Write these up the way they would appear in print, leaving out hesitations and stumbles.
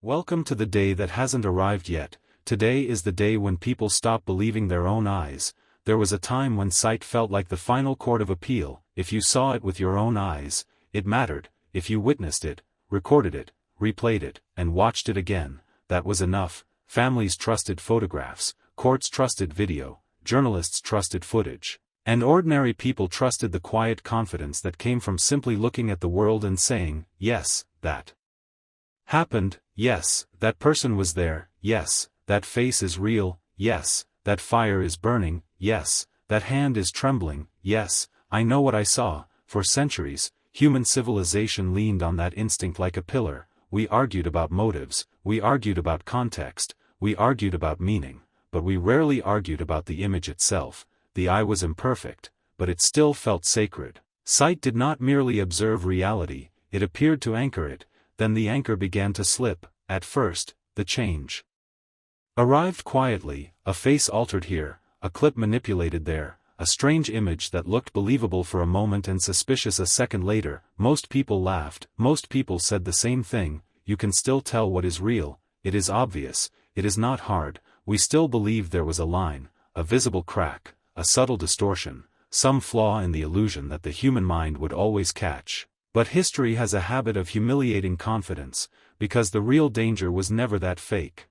Welcome to the day that hasn't arrived yet. Today is the day when people stop believing their own eyes. There was a time when sight felt like the final court of appeal. If you saw it with your own eyes, it mattered. If you witnessed it, recorded it, replayed it, and watched it again, that was enough. Families trusted photographs, courts trusted video, journalists trusted footage. And ordinary people trusted the quiet confidence that came from simply looking at the world and saying, yes, that happened, yes, that person was there, yes, that face is real, yes, that fire is burning, yes, that hand is trembling, yes, I know what I saw. For centuries, human civilization leaned on that instinct like a pillar. We argued about motives, we argued about context, we argued about meaning, but we rarely argued about the image itself. The eye was imperfect, but it still felt sacred. Sight did not merely observe reality, it appeared to anchor it. Then the anchor began to slip. At first, the change arrived quietly, a face altered here, a clip manipulated there, a strange image that looked believable for a moment and suspicious a second later. Most people laughed, most people said the same thing: you can still tell what is real, it is obvious, it is not hard. We still believed there was a line, a visible crack, a subtle distortion, some flaw in the illusion that the human mind would always catch. But history has a habit of humiliating confidence, because the real danger was never that fake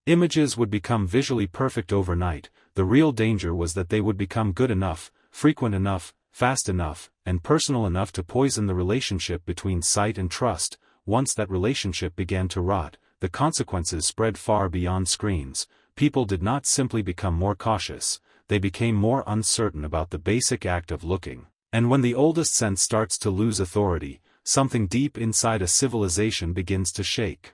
images would become visually perfect overnight. The real danger was that they would become good enough, frequent enough, fast enough, and personal enough to poison the relationship between sight and trust. Once that relationship began to rot, the consequences spread far beyond screens. People did not simply become more cautious, they became more uncertain about the basic act of looking. And when the oldest sense starts to lose authority, something deep inside a civilization begins to shake.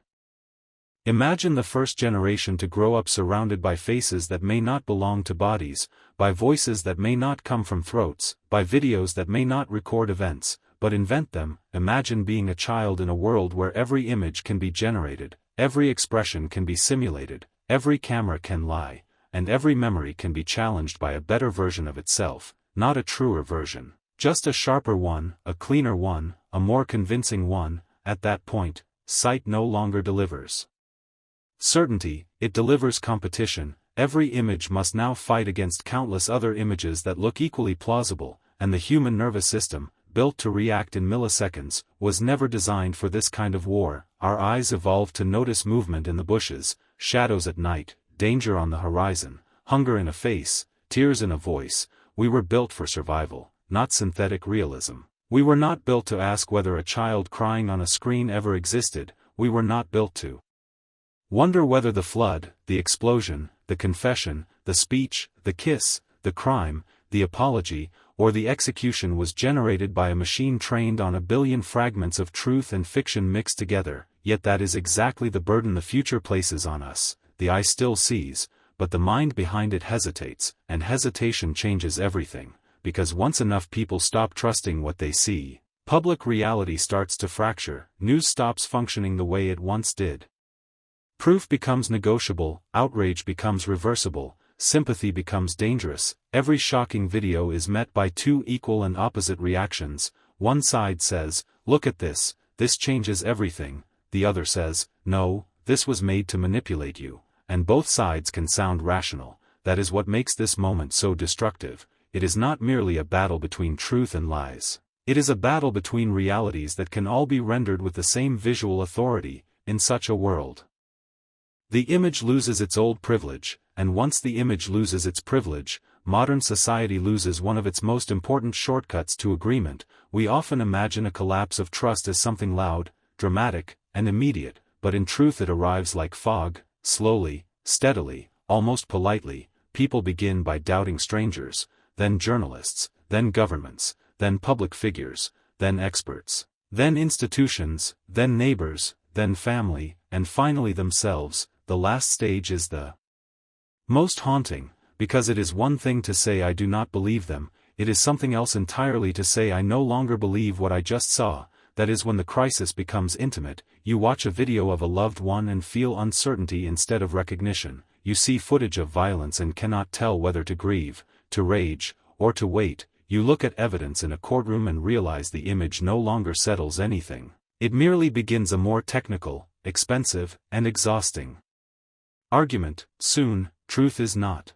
Imagine the first generation to grow up surrounded by faces that may not belong to bodies, by voices that may not come from throats, by videos that may not record events, but invent them. Imagine being a child in a world where every image can be generated, every expression can be simulated, every camera can lie, and every memory can be challenged by a better version of itself, not a truer version. Just a sharper one, a cleaner one, a more convincing one. At that point, sight no longer delivers certainty, it delivers competition. Every image must now fight against countless other images that look equally plausible, and the human nervous system, built to react in milliseconds, was never designed for this kind of war. Our eyes evolved to notice movement in the bushes, shadows at night, danger on the horizon, hunger in a face, tears in a voice. We were built for survival, not synthetic realism. We were not built to ask whether a child crying on a screen ever existed. We were not built to wonder whether the flood, the explosion, the confession, the speech, the kiss, the crime, the apology, or the execution was generated by a machine trained on a billion fragments of truth and fiction mixed together. Yet that is exactly the burden the future places on us. The eye still sees, but the mind behind it hesitates, and hesitation changes everything. Because once enough people stop trusting what they see, public reality starts to fracture, news stops functioning the way it once did. Proof becomes negotiable, outrage becomes reversible, sympathy becomes dangerous. Every shocking video is met by two equal and opposite reactions. One side says, "Look at this, this changes everything." The other says, "No, this was made to manipulate you." And both sides can sound rational. That is what makes this moment so destructive. It is not merely a battle between truth and lies. It is a battle between realities that can all be rendered with the same visual authority. In such a world, the image loses its old privilege, and once the image loses its privilege, modern society loses one of its most important shortcuts to agreement. We often imagine a collapse of trust as something loud, dramatic, and immediate, but in truth it arrives like fog, slowly, steadily, almost politely. People begin by doubting strangers, then journalists, then governments, then public figures, then experts, then institutions, then neighbors, then family, and finally themselves. The last stage is the most haunting, because it is one thing to say I do not believe them, it is something else entirely to say I no longer believe what I just saw. That is when the crisis becomes intimate. You watch a video of a loved one and feel uncertainty instead of recognition. You see footage of violence and cannot tell whether to grieve, to rage, or to wait. You look at evidence in a courtroom and realize the image no longer settles anything. It merely begins a more technical, expensive, and exhausting. Argument: soon, truth is not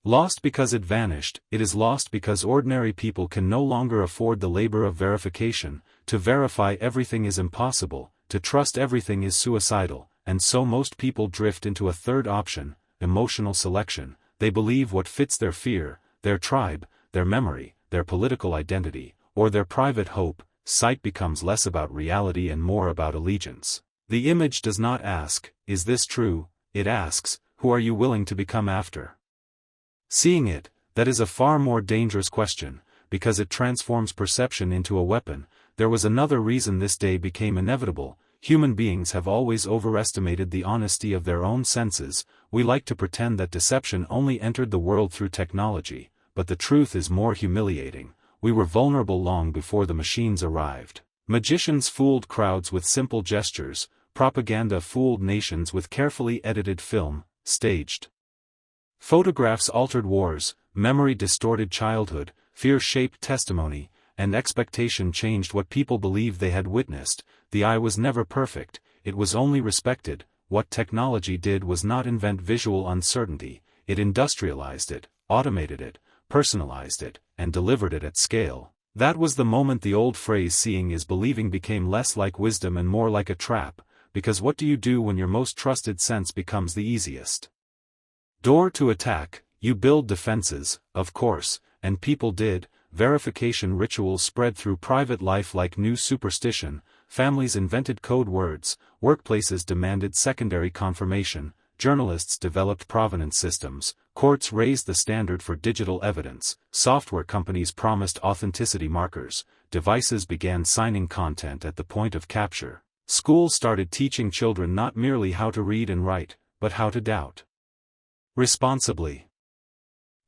lost because it vanished, it is lost because ordinary people can no longer afford the labor of verification. To verify everything is impossible, to trust everything is suicidal, and so most people drift into a third option, emotional selection. They believe what fits their fear, their tribe, their memory, their political identity, or their private hope. Sight becomes less about reality and more about allegiance. The image does not ask, "Is this true?" It asks, "Who are you willing to become after seeing it?" That is a far more dangerous question, because it transforms perception into a weapon. There was another reason this day became inevitable. Human beings have always overestimated the honesty of their own senses. We like to pretend that deception only entered the world through technology, but the truth is more humiliating. We were vulnerable long before the machines arrived. Magicians fooled crowds with simple gestures, propaganda fooled nations with carefully edited film, staged photographs altered wars, memory distorted childhood, fear shaped testimony, and expectation changed what people believed they had witnessed. The eye was never perfect, it was only respected. What technology did was not invent visual uncertainty, it industrialized it, automated it, personalized it, and delivered it at scale. That was the moment the old phrase "seeing is believing" became less like wisdom and more like a trap, because what do you do when your most trusted sense becomes the easiest door to attack? You build defenses, of course, and people did. Verification rituals spread through private life like new superstition, families invented code words, workplaces demanded secondary confirmation, journalists developed provenance systems, courts raised the standard for digital evidence, software companies promised authenticity markers, devices began signing content at the point of capture. Schools started teaching children not merely how to read and write, but how to doubt responsibly,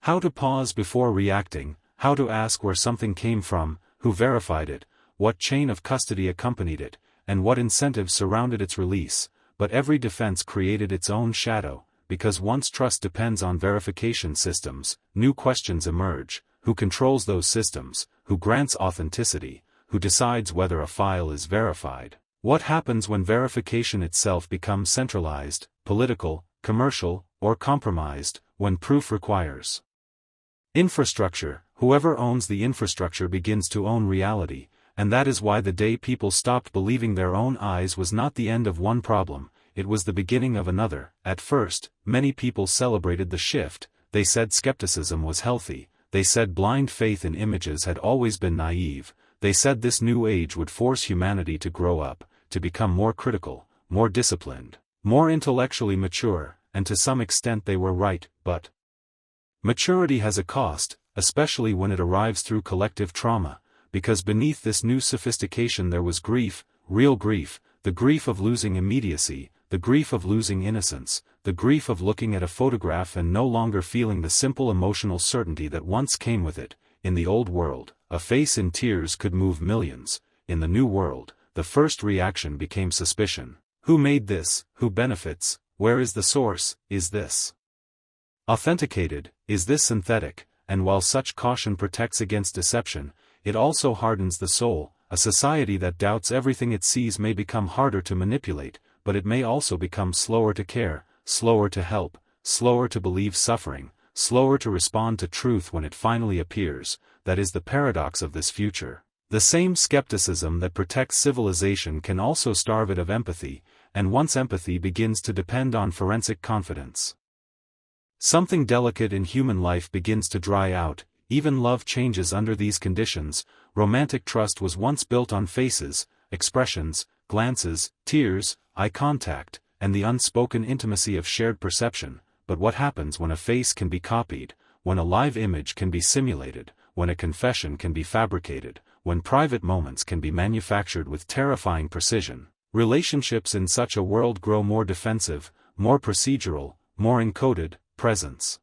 how to pause before reacting, how to ask where something came from, who verified it, what chain of custody accompanied it, and what incentives surrounded its release. But every defense created its own shadow, because once trust depends on verification systems, new questions emerge: who controls those systems, who grants authenticity, who decides whether a file is verified? What happens when verification itself becomes centralized, political, commercial, or compromised? When proof requires infrastructure, whoever owns the infrastructure begins to own reality, and that is why the day people stopped believing their own eyes was not the end of one problem, it was the beginning of another. At first, many people celebrated the shift. They said skepticism was healthy, they said blind faith in images had always been naive, they said this new age would force humanity to grow up, to become more critical, more disciplined, more intellectually mature, and to some extent they were right. But maturity has a cost, especially when it arrives through collective trauma, because beneath this new sophistication there was grief, real grief, the grief of losing immediacy, the grief of losing innocence, the grief of looking at a photograph and no longer feeling the simple emotional certainty that once came with it. In the old world, a face in tears could move millions. In the new world, the first reaction became suspicion. Who made this? Who benefits? Where is the source? Is this authenticated? Is this synthetic? And while such caution protects against deception, it also hardens the soul. A society that doubts everything it sees may become harder to manipulate, but it may also become slower to care, slower to help, slower to believe suffering, slower to respond to truth when it finally appears. That is the paradox of this future. The same skepticism that protects civilization can also starve it of empathy, and once empathy begins to depend on forensic confidence, something delicate in human life begins to dry out. Even love changes under these conditions. Romantic trust was once built on faces, expressions, glances, tears, eye contact, and the unspoken intimacy of shared perception. But what happens when a face can be copied, when a live image can be simulated, when a confession can be fabricated, when private moments can be manufactured with terrifying precision? Relationships in such a world grow more defensive, more procedural, more encoded. Presence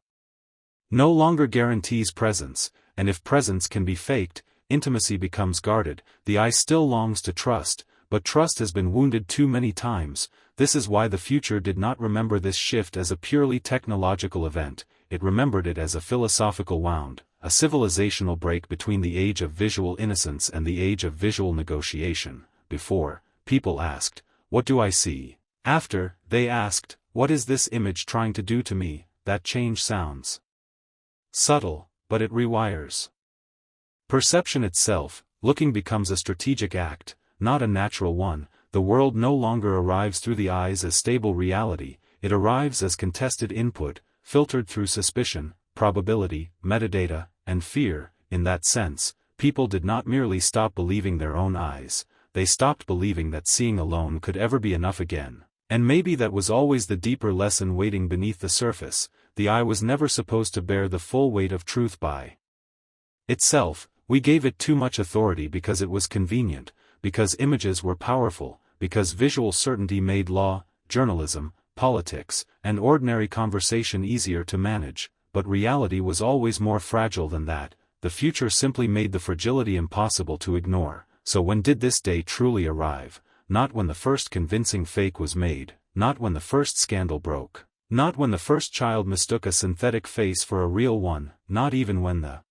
no longer guarantees presence, and if presence can be faked, intimacy becomes guarded. The eye still longs to trust, but trust has been wounded too many times. This is why the future did not remember this shift as a purely technological event, it remembered it as a philosophical wound, a civilizational break between the age of visual innocence and the age of visual negotiation. Before, people asked, what do I see? After, they asked, what is this image trying to do to me? That change sounds subtle, but it rewires perception itself. Looking becomes a strategic act, not a natural one. The world no longer arrives through the eyes as stable reality, it arrives as contested input, filtered through suspicion, probability, metadata, and fear. In that sense, people did not merely stop believing their own eyes, they stopped believing that seeing alone could ever be enough again. And maybe that was always the deeper lesson waiting beneath the surface. The eye was never supposed to bear the full weight of truth by itself. We gave it too much authority because it was convenient, because images were powerful, because visual certainty made law, journalism, politics, and ordinary conversation easier to manage. But reality was always more fragile than that. The future simply made the fragility impossible to ignore. So when did this day truly arrive? Not when the first convincing fake was made, not when the first scandal broke, not when the first child mistook a synthetic face for a real one, not even when the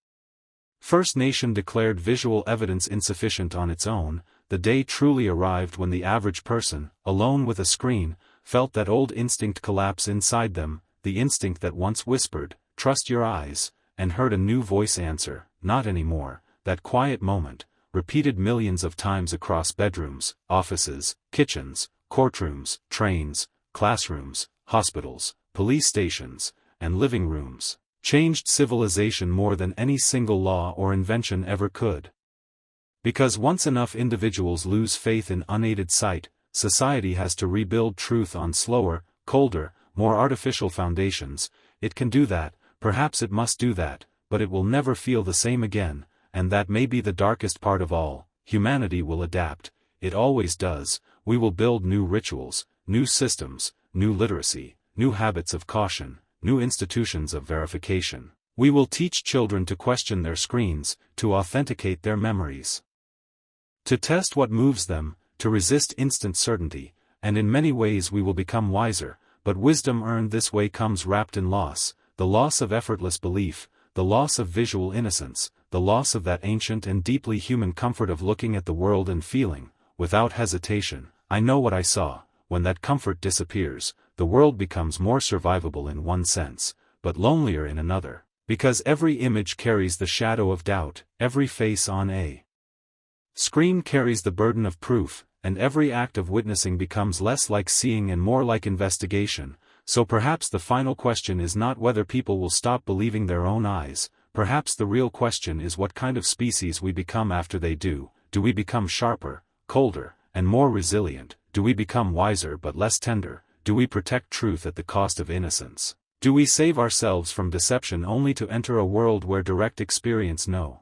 first nation declared visual evidence insufficient on its own. The day truly arrived when the average person, alone with a screen, felt that old instinct collapse inside them, the instinct that once whispered, "Trust your eyes," and heard a new voice answer, "Not anymore." That quiet moment, repeated millions of times across bedrooms, offices, kitchens, courtrooms, trains, classrooms, hospitals, police stations, and living rooms, changed civilization more than any single law or invention ever could. Because once enough individuals lose faith in unaided sight, society has to rebuild truth on slower, colder, more artificial foundations. It can do that, perhaps it must do that, but it will never feel the same again, and that may be the darkest part of all. Humanity will adapt, it always does. We will build new rituals, new systems, new literacy, new habits of caution, new institutions of verification. We will teach children to question their screens, to authenticate their memories, to test what moves them, to resist instant certainty, and in many ways we will become wiser. But wisdom earned this way comes wrapped in loss, the loss of effortless belief, the loss of visual innocence, the loss of that ancient and deeply human comfort of looking at the world and feeling, without hesitation, "I know what I saw." When that comfort disappears, the world becomes more survivable in one sense, but lonelier in another, because every image carries the shadow of doubt, every face on a screen carries the burden of proof, and every act of witnessing becomes less like seeing and more like investigation. So perhaps the final question is not whether people will stop believing their own eyes, perhaps the real question is what kind of species we become after they do. Do we become sharper, colder, and more resilient? Do we become wiser but less tender? Do we protect truth at the cost of innocence? Do we save ourselves from deception only to enter a world where direct experience no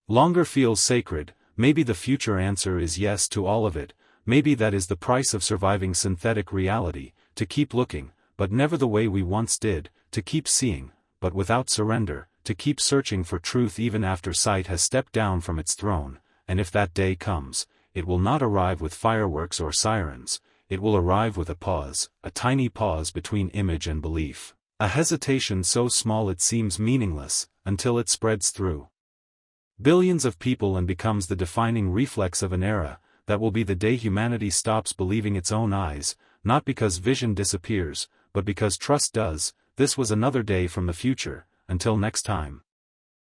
longer feels sacred? Maybe the future answer is yes to all of it. Maybe that is the price of surviving synthetic reality, to keep looking, but never the way we once did, to keep seeing, but without surrender, to keep searching for truth even after sight has stepped down from its throne. And if that day comes, it will not arrive with fireworks or sirens, it will arrive with a pause, a tiny pause between image and belief, a hesitation so small it seems meaningless, until it spreads through billions of people and becomes the defining reflex of an era. That will be the day humanity stops believing its own eyes, not because vision disappears, but because trust does. This was another day from the future. Until next time.